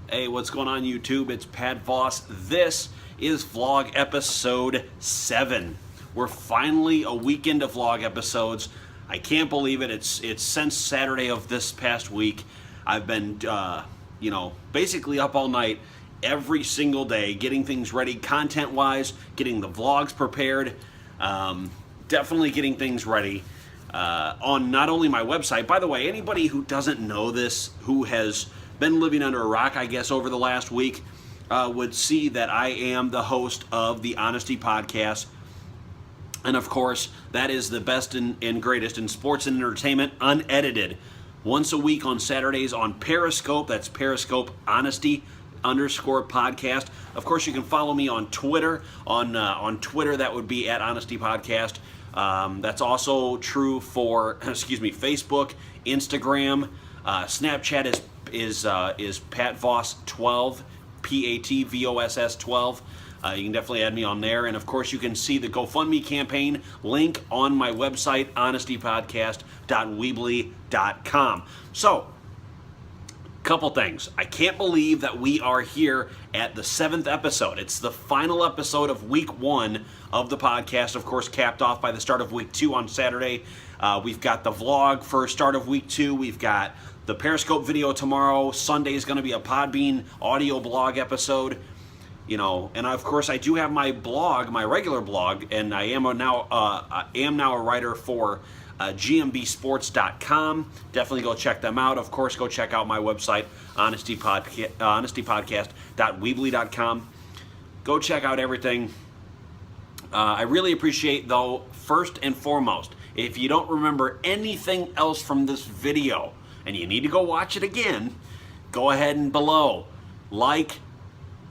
Hey, what's going on YouTube? It's Pat Voss. This is vlog episode 7. We're finally a weekend of vlog episodes. I can't believe it. It's since Saturday of this past week. I've been, basically up all night every single day getting things ready content-wise, getting the vlogs prepared, definitely getting things ready on not only my website. By the way, anybody who doesn't know this, who has been living under a rock, I guess, over the last week, would see that I am the host of the Honesty Podcast. And of course, that is the best and greatest in sports and entertainment, unedited. Once a week on Saturdays on Periscope. That's Periscope Honesty _podcast. Of course, you can follow me on Twitter. On Twitter, that would be at Honesty Podcast. That's also true for, Facebook, Instagram, Snapchat is Pat Voss 12, PATVOSS 12. You can definitely add me on there, and of course you can see the GoFundMe campaign link on my website, honestypodcast.weebly.com. So, couple things. I can't believe that we are here at the 7th episode. It's the final episode of week 1 of the podcast, of course, capped off by the start of week 2 on Saturday. We've got the vlog for start of week 2. We've got the Periscope video tomorrow. Sunday is going to be a Podbean audio blog episode. And of course I do have my blog, my regular blog, and I am now a writer for gmbsports.com. Definitely go check them out. Of course, go check out my website, honestypodcast.weebly.com. Go check out everything. I really appreciate, though, first and foremost, if you don't remember anything else from this video and you need to go watch it again, go ahead and below like,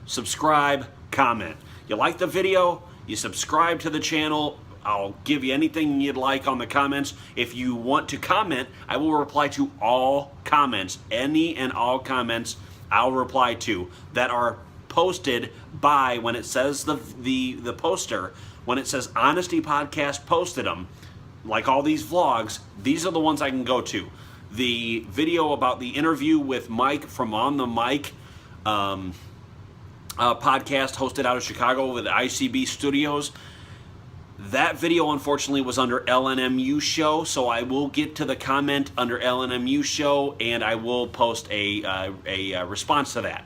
subscribe, comment. You like the video, you subscribe to the channel, I'll give you anything you'd like on the comments. If you want to comment, I will reply to all comments. Any and all comments I'll reply to that are posted by, when it says the poster, when it says Honesty Podcast posted them, like all these vlogs, these are the ones I can go to. The video about the interview with Mike from On the Mic, podcast hosted out of Chicago with the ICB Studios. That video, unfortunately, was under LNMU show, so I will get to the comment under LNMU show, and I will post a response to that.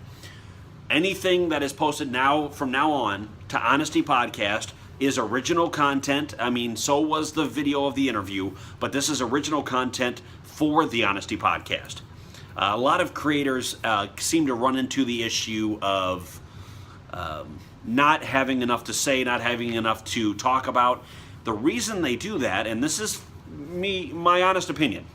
Anything that is posted from now on to Honesty Podcast is original content. I mean, so was the video of the interview, but this is original content for the Honesty Podcast. A lot of creators seem to run into the issue of not having enough to say, not having enough to talk about. The reason they do that, and this is my honest opinion,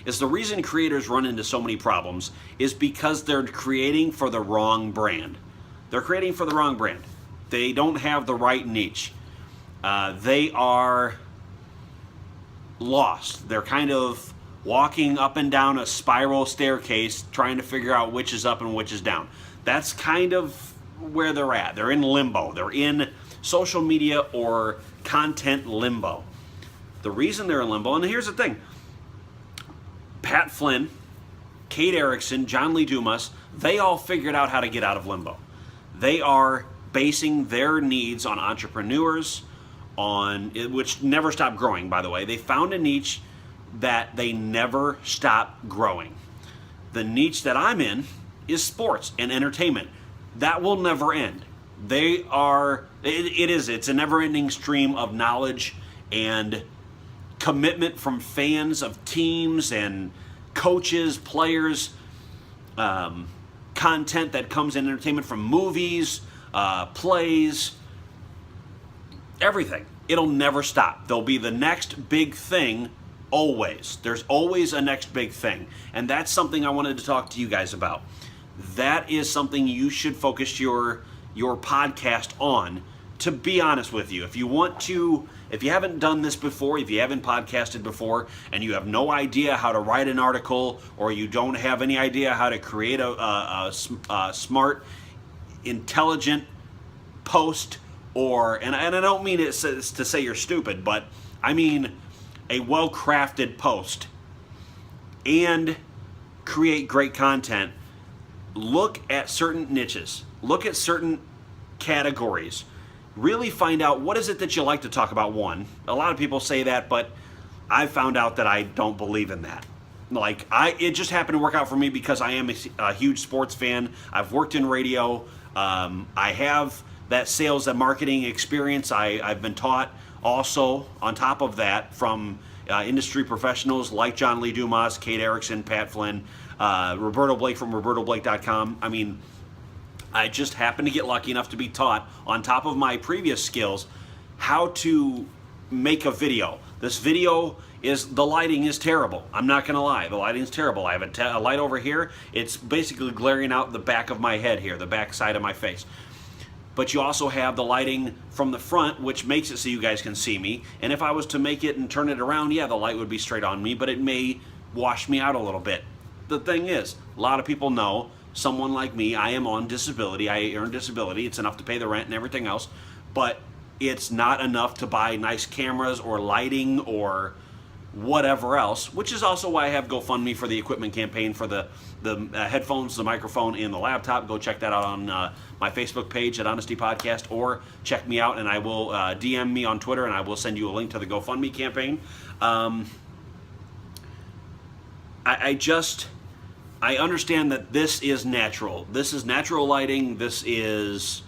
is the reason creators run into so many problems is because they're creating for the wrong brand. They're creating for the wrong brand. They don't have the right niche. They are lost. They're kind of walking up and down a spiral staircase trying to figure out which is up and which is down. That's kind of where they're at. They're in limbo. They're in social media or content limbo. The reason they're in limbo, and here's the thing, Pat Flynn, Kate Erickson, John Lee Dumas, they all figured out how to get out of limbo. They are basing their needs on entrepreneurs, which never stop growing, by the way. They found a niche that they never stop growing. The niche that I'm in is sports and entertainment. That will never end. It's a never-ending stream of knowledge and commitment from fans of teams and coaches, players, content that comes in entertainment from movies, plays, everything. It'll never stop. There'll be the next big thing always. There's always a next big thing. And that's something I wanted to talk to you guys about. That is something you should focus your podcast on, to be honest with you. If you haven't done this before, if you haven't podcasted before, and you have no idea how to write an article, or you don't have any idea how to create a smart, intelligent post, and I don't mean it to say you're stupid, but I mean a well-crafted post, and create great content, look at certain niches, look at certain categories, really find out what is it that you like to talk about. One, a lot of people say that, but I found out that I don't believe in that. Like, it just happened to work out for me because I am a huge sports fan. I've worked in radio. I have that sales and marketing experience I've been taught also on top of that from industry professionals like John Lee Dumas, Kate Erickson, Pat Flynn, Roberto Blake from robertoblake.com. I mean, I just happened to get lucky enough to be taught, on top of my previous skills, how to make a video. This video the lighting is terrible. I'm not gonna lie, the lighting is terrible. I have a light over here. It's basically glaring out the back of my head here, the back side of my face. But you also have the lighting from the front, which makes it so you guys can see me. And if I was to make it and turn it around, yeah, the light would be straight on me, but it may wash me out a little bit. The thing is, a lot of people know, someone like me, I am on disability. I earn disability. It's enough to pay the rent and everything else, but it's not enough to buy nice cameras or lighting or whatever else, which is also why I have GoFundMe for the equipment campaign for the headphones, the microphone, and the laptop. Go check that out on my Facebook page at Honesty Podcast, or check me out and I will DM me on Twitter and I will send you a link to the GoFundMe campaign. I understand that this is natural. This is natural lighting. This is,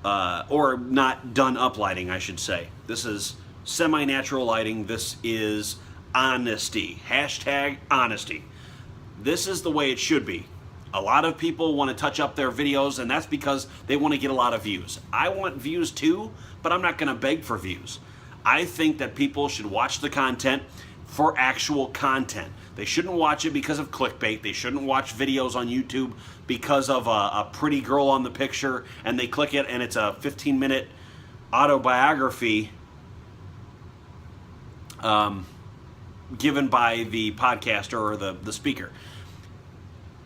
or not done up lighting, I should say. This is semi-natural lighting. This is honesty. Hashtag honesty. This is the way it should be. A lot of people want to touch up their videos, and that's because they want to get a lot of views. I want views too, but I'm not going to beg for views. I think that people should watch the content for actual content. They shouldn't watch it because of clickbait. They shouldn't watch videos on YouTube because of a pretty girl on the picture and they click it and it's a 15-minute autobiography given by the podcaster or the speaker.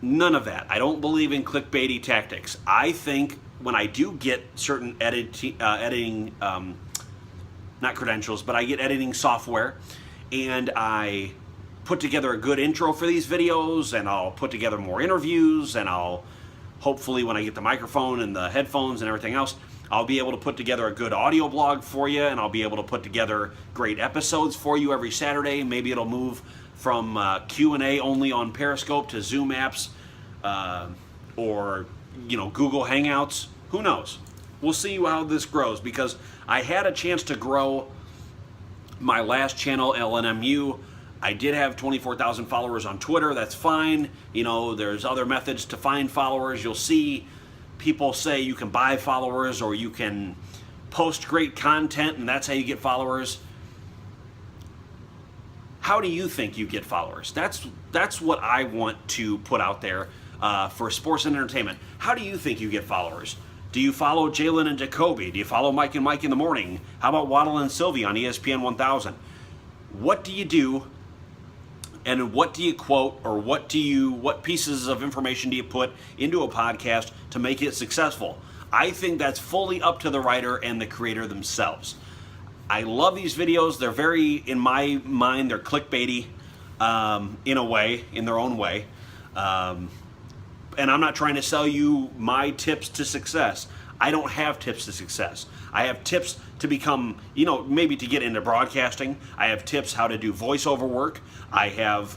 None of that. I don't believe in clickbaity tactics. I think when I do get certain editing, not credentials, but I get editing software and I put together a good intro for these videos and I'll put together more interviews and I'll hopefully, when I get the microphone and the headphones and everything else, I'll be able to put together a good audio blog for you and I'll be able to put together great episodes for you every Saturday. Maybe it'll move from Q&A only on Periscope to Zoom apps or Google Hangouts. Who knows? We'll see how this grows, because I had a chance to grow my last channel, LNMU. I did have 24,000 followers on Twitter. That's fine. There's other methods to find followers. You'll see people say you can buy followers or you can post great content and that's how you get followers. How do you think you get followers? That's what I want to put out there for sports and entertainment. How do you think you get followers? Do you follow Jalen and Jacoby? Do you follow Mike and Mike in the morning? How about Waddle and Sylvie on ESPN 1000? What do you do? And what do you quote, or what pieces of information do you put into a podcast to make it successful? I think that's fully up to the writer and the creator themselves. I love these videos. They're very, in my mind, they're clickbaity in a way, in their own way. And I'm not trying to sell you my tips to success. I don't have tips to success. I have tips to become, maybe to get into broadcasting. I have tips how to do voiceover work. I have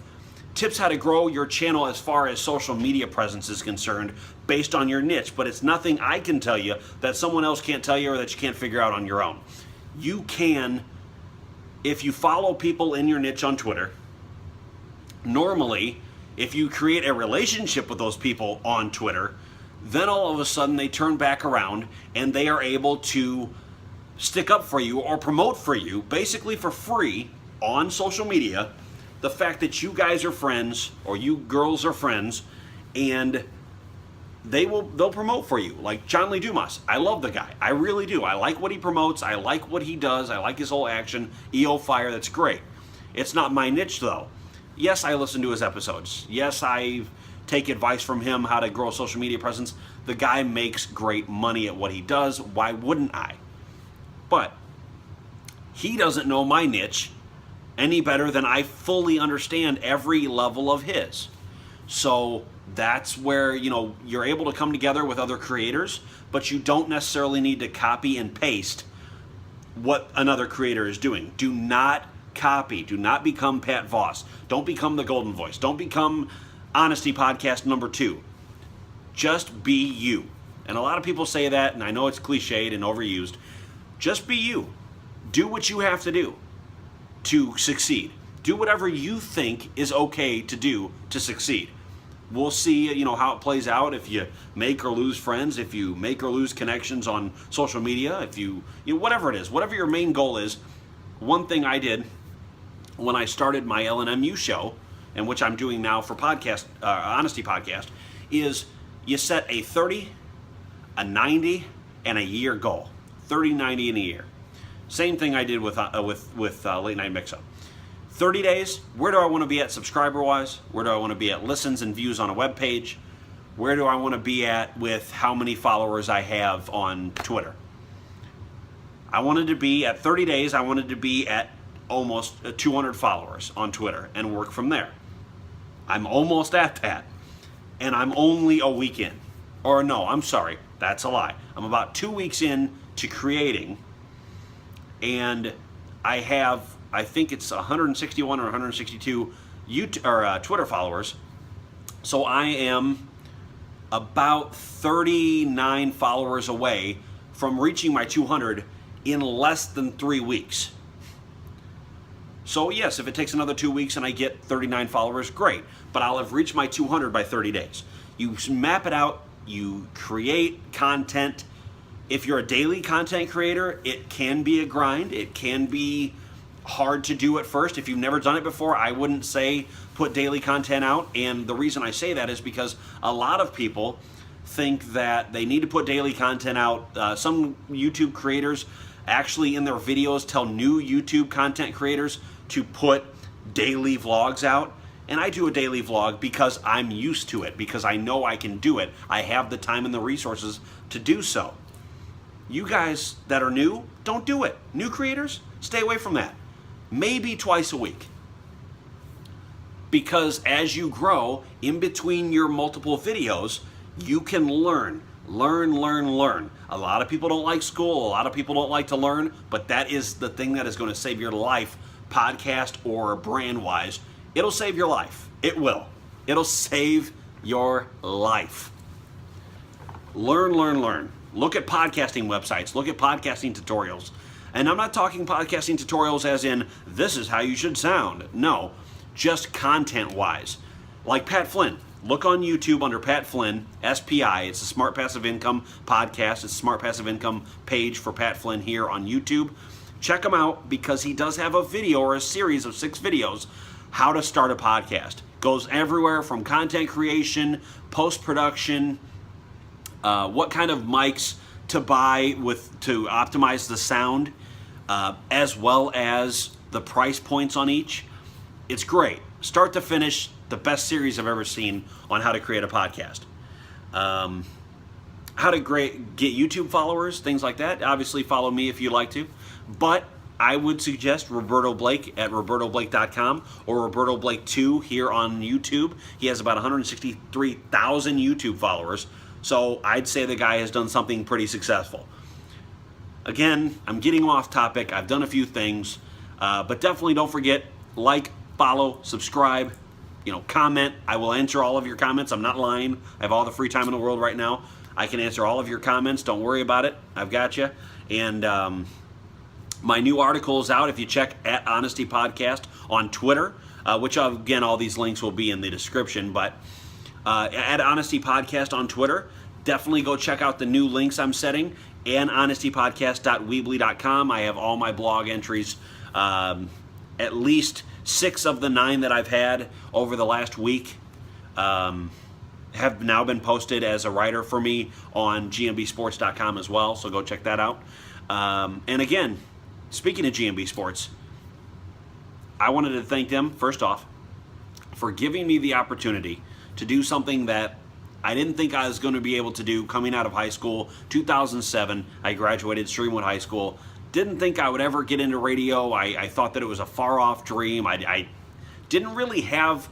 tips how to grow your channel as far as social media presence is concerned based on your niche. But it's nothing I can tell you that someone else can't tell you or that you can't figure out on your own. You can, if you follow people in your niche on Twitter, normally, if you create a relationship with those people on Twitter, then all of a sudden they turn back around and they are able to stick up for you or promote for you, basically for free, on social media, the fact that you guys are friends or you girls are friends, and they'll promote for you. Like John Lee Dumas. I love the guy. I really do. I like what he promotes. I like what he does. I like his whole action. EO Fire, that's great. It's not my niche though. Yes, I listen to his episodes. Yes, I take advice from him how to grow a social media presence. The guy makes great money at what he does. Why wouldn't I? But he doesn't know my niche any better than I fully understand every level of his. So that's where, you're able to come together with other creators, but you don't necessarily need to copy and paste what another creator is doing. Do not copy. Do not become Pat Voss. Don't become the Golden Voice. Don't become Honesty Podcast number 2. Just be you. And a lot of people say that, and I know it's cliched and overused. Just be you. Do what you have to do to succeed. Do whatever you think is okay to do to succeed. We'll see, how it plays out, if you make or lose friends, if you make or lose connections on social media, if you whatever it is, whatever your main goal is. One thing I did when I started my LNMU show, and which I'm doing now for Honesty Podcast, is you set a 30, a 90, and a year goal. 30, 90, and a year. Same thing I did with Late Night Mix-Up. 30 days, where do I want to be at subscriber-wise? Where do I want to be at listens and views on a web page? Where do I want to be at with how many followers I have on Twitter? I wanted to be, at 30 days, I wanted to be at almost 200 followers on Twitter and work from there. I'm almost at that, and I'm only a week in. Or no, I'm sorry, that's a lie. I'm about 2 weeks in to creating, and I think it's 161 or 162 Twitter followers. So I am about 39 followers away from reaching my 200 in less than 3 weeks. So yes, if it takes another 2 weeks and I get 39 followers, great. But I'll have reached my 200 by 30 days. You map it out, you create content. If you're a daily content creator, it can be a grind. It can be hard to do at first. If you've never done it before, I wouldn't say put daily content out. And the reason I say that is because a lot of people think that they need to put daily content out. Some YouTube creators actually in their videos tell new YouTube content creators to put daily vlogs out. And I do a daily vlog because I'm used to it, because I know I can do it. I have the time and the resources to do so. You guys that are new, don't do it. New creators, stay away from that. Maybe twice a week. Because as you grow, in between your multiple videos, you can learn. Learn. A lot of people don't like school. A lot of people don't like to learn, but that is the thing that is going to save your life, podcast or brand-wise. It'll save your life. It will. It'll save your life. Learn. Look at podcasting websites. Look at podcasting tutorials. And I'm not talking podcasting tutorials as in, this is how you should sound. No, just content-wise. Like Pat Flynn. Look on YouTube under Pat Flynn, SPI. It's a Smart Passive Income podcast. It's a Smart Passive Income page for Pat Flynn here on YouTube. Check him out because he does have a video or a series of 6 videos, how to start a podcast. Goes everywhere from content creation, post-production, what kind of mics to buy to optimize the sound, as well as the price points on each. It's great. Start to finish, the best series I've ever seen on how to create a podcast. How to get YouTube followers, things like that. Obviously, follow me if you'd like to. But I would suggest Roberto Blake at robertoblake.com or Roberto Blake 2 here on YouTube. He has about 163,000 YouTube followers. So I'd say the guy has done something pretty successful. Again, I'm getting off topic. I've done a few things. But definitely don't forget, like, follow, subscribe, comment. I will answer all of your comments. I'm not lying. I have all the free time in the world right now. I can answer all of your comments. Don't worry about it. I've got you. And my new article is out if you check at Honesty Podcast on Twitter, which, again, all these links will be in the description. But at Honesty Podcast on Twitter, definitely go check out the new links I'm setting, and honestypodcast.weebly.com. I have all my blog entries, at least 6 of the 9 that I've had over the last week have now been posted as a writer for me on gmbsports.com as well, so go check that out. And again, speaking of GMB Sports, I wanted to thank them, first off, for giving me the opportunity to do something that I didn't think I was going to be able to do coming out of high school. 2007, I graduated Streamwood High School. Didn't think I would ever get into radio. I thought that it was a far-off dream. I didn't really have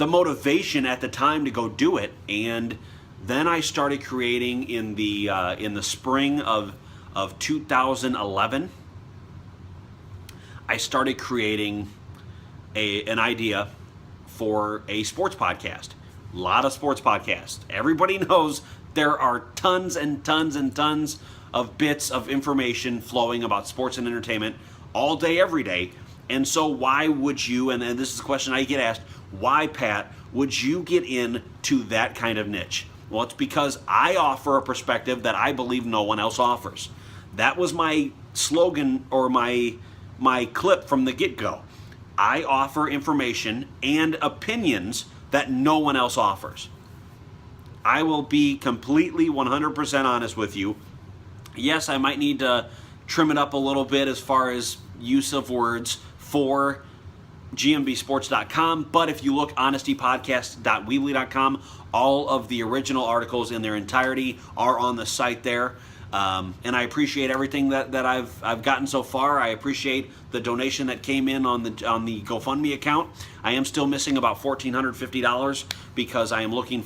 the motivation at the time to go do it. And then I started creating in the spring of 2011. I started creating an idea for a sports podcast. A lot of sports podcasts. Everybody knows there are tons and tons and tons of bits of information flowing about sports and entertainment all day, every day. And so why would you, and this is a question I get asked, why, Pat, would you get into that kind of niche? Well, it's because I offer a perspective that I believe no one else offers. That was my slogan, or my clip from the get-go. I offer information and opinions that no one else offers. I will be completely 100% honest with you. Yes, I might need to trim it up a little bit as far as use of words for gmbsports.com, but if you look honestypodcast.weebly.com, all of the original articles in their entirety are on the site there. And I appreciate everything that I've gotten so far. I appreciate the donation that came in on the GoFundMe account. I am still missing about $1,450 because I am looking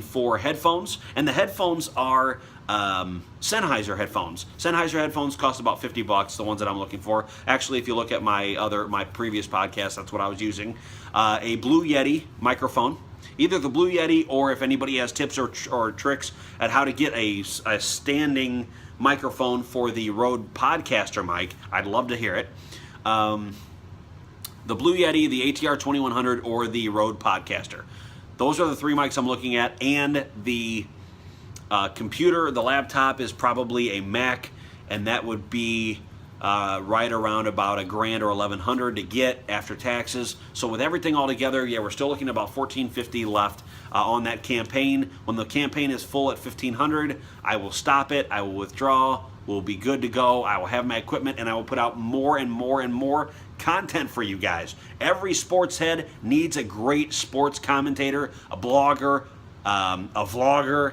for headphones, and the headphones are Sennheiser headphones. Sennheiser headphones cost about $50, the ones that I'm looking for. Actually, if you look at my previous podcast, that's what I was using. A Blue Yeti microphone. Either the Blue Yeti, or if anybody has tips or tricks at how to get a standing microphone for the Rode Podcaster mic, I'd love to hear it. The Blue Yeti, the ATR 2100, or the Rode Podcaster. Those are the three mics I'm looking at, and the computer, the laptop, is probably a Mac, and that would be right around about $1,000 or $1,100 to get after taxes. So with everything all together, yeah, we're still looking at about $1,450 left on that campaign. When the campaign is full at $1,500, I will stop it. I will withdraw. We'll be good to go. I will have my equipment, and I will put out more and more and more content for you guys. Every sports head needs a great sports commentator, a blogger, a vlogger,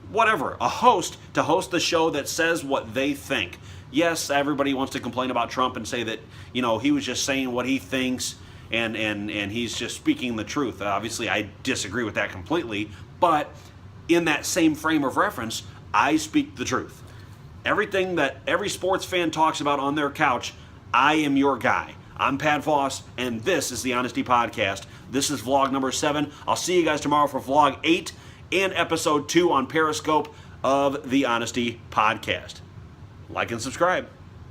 whatever, a host to host the show that says what they think. Yes, everybody wants to complain about Trump and say that, he was just saying what he thinks and he's just speaking the truth. Obviously, I disagree with that completely, but in that same frame of reference, I speak the truth. Everything that every sports fan talks about on their couch, I am your guy. I'm Pat Voss, and this is the Honesty Podcast. This is vlog number 7. I'll see you guys tomorrow for vlog 8 and episode 2 on Periscope of the Honesty Podcast. Like and subscribe.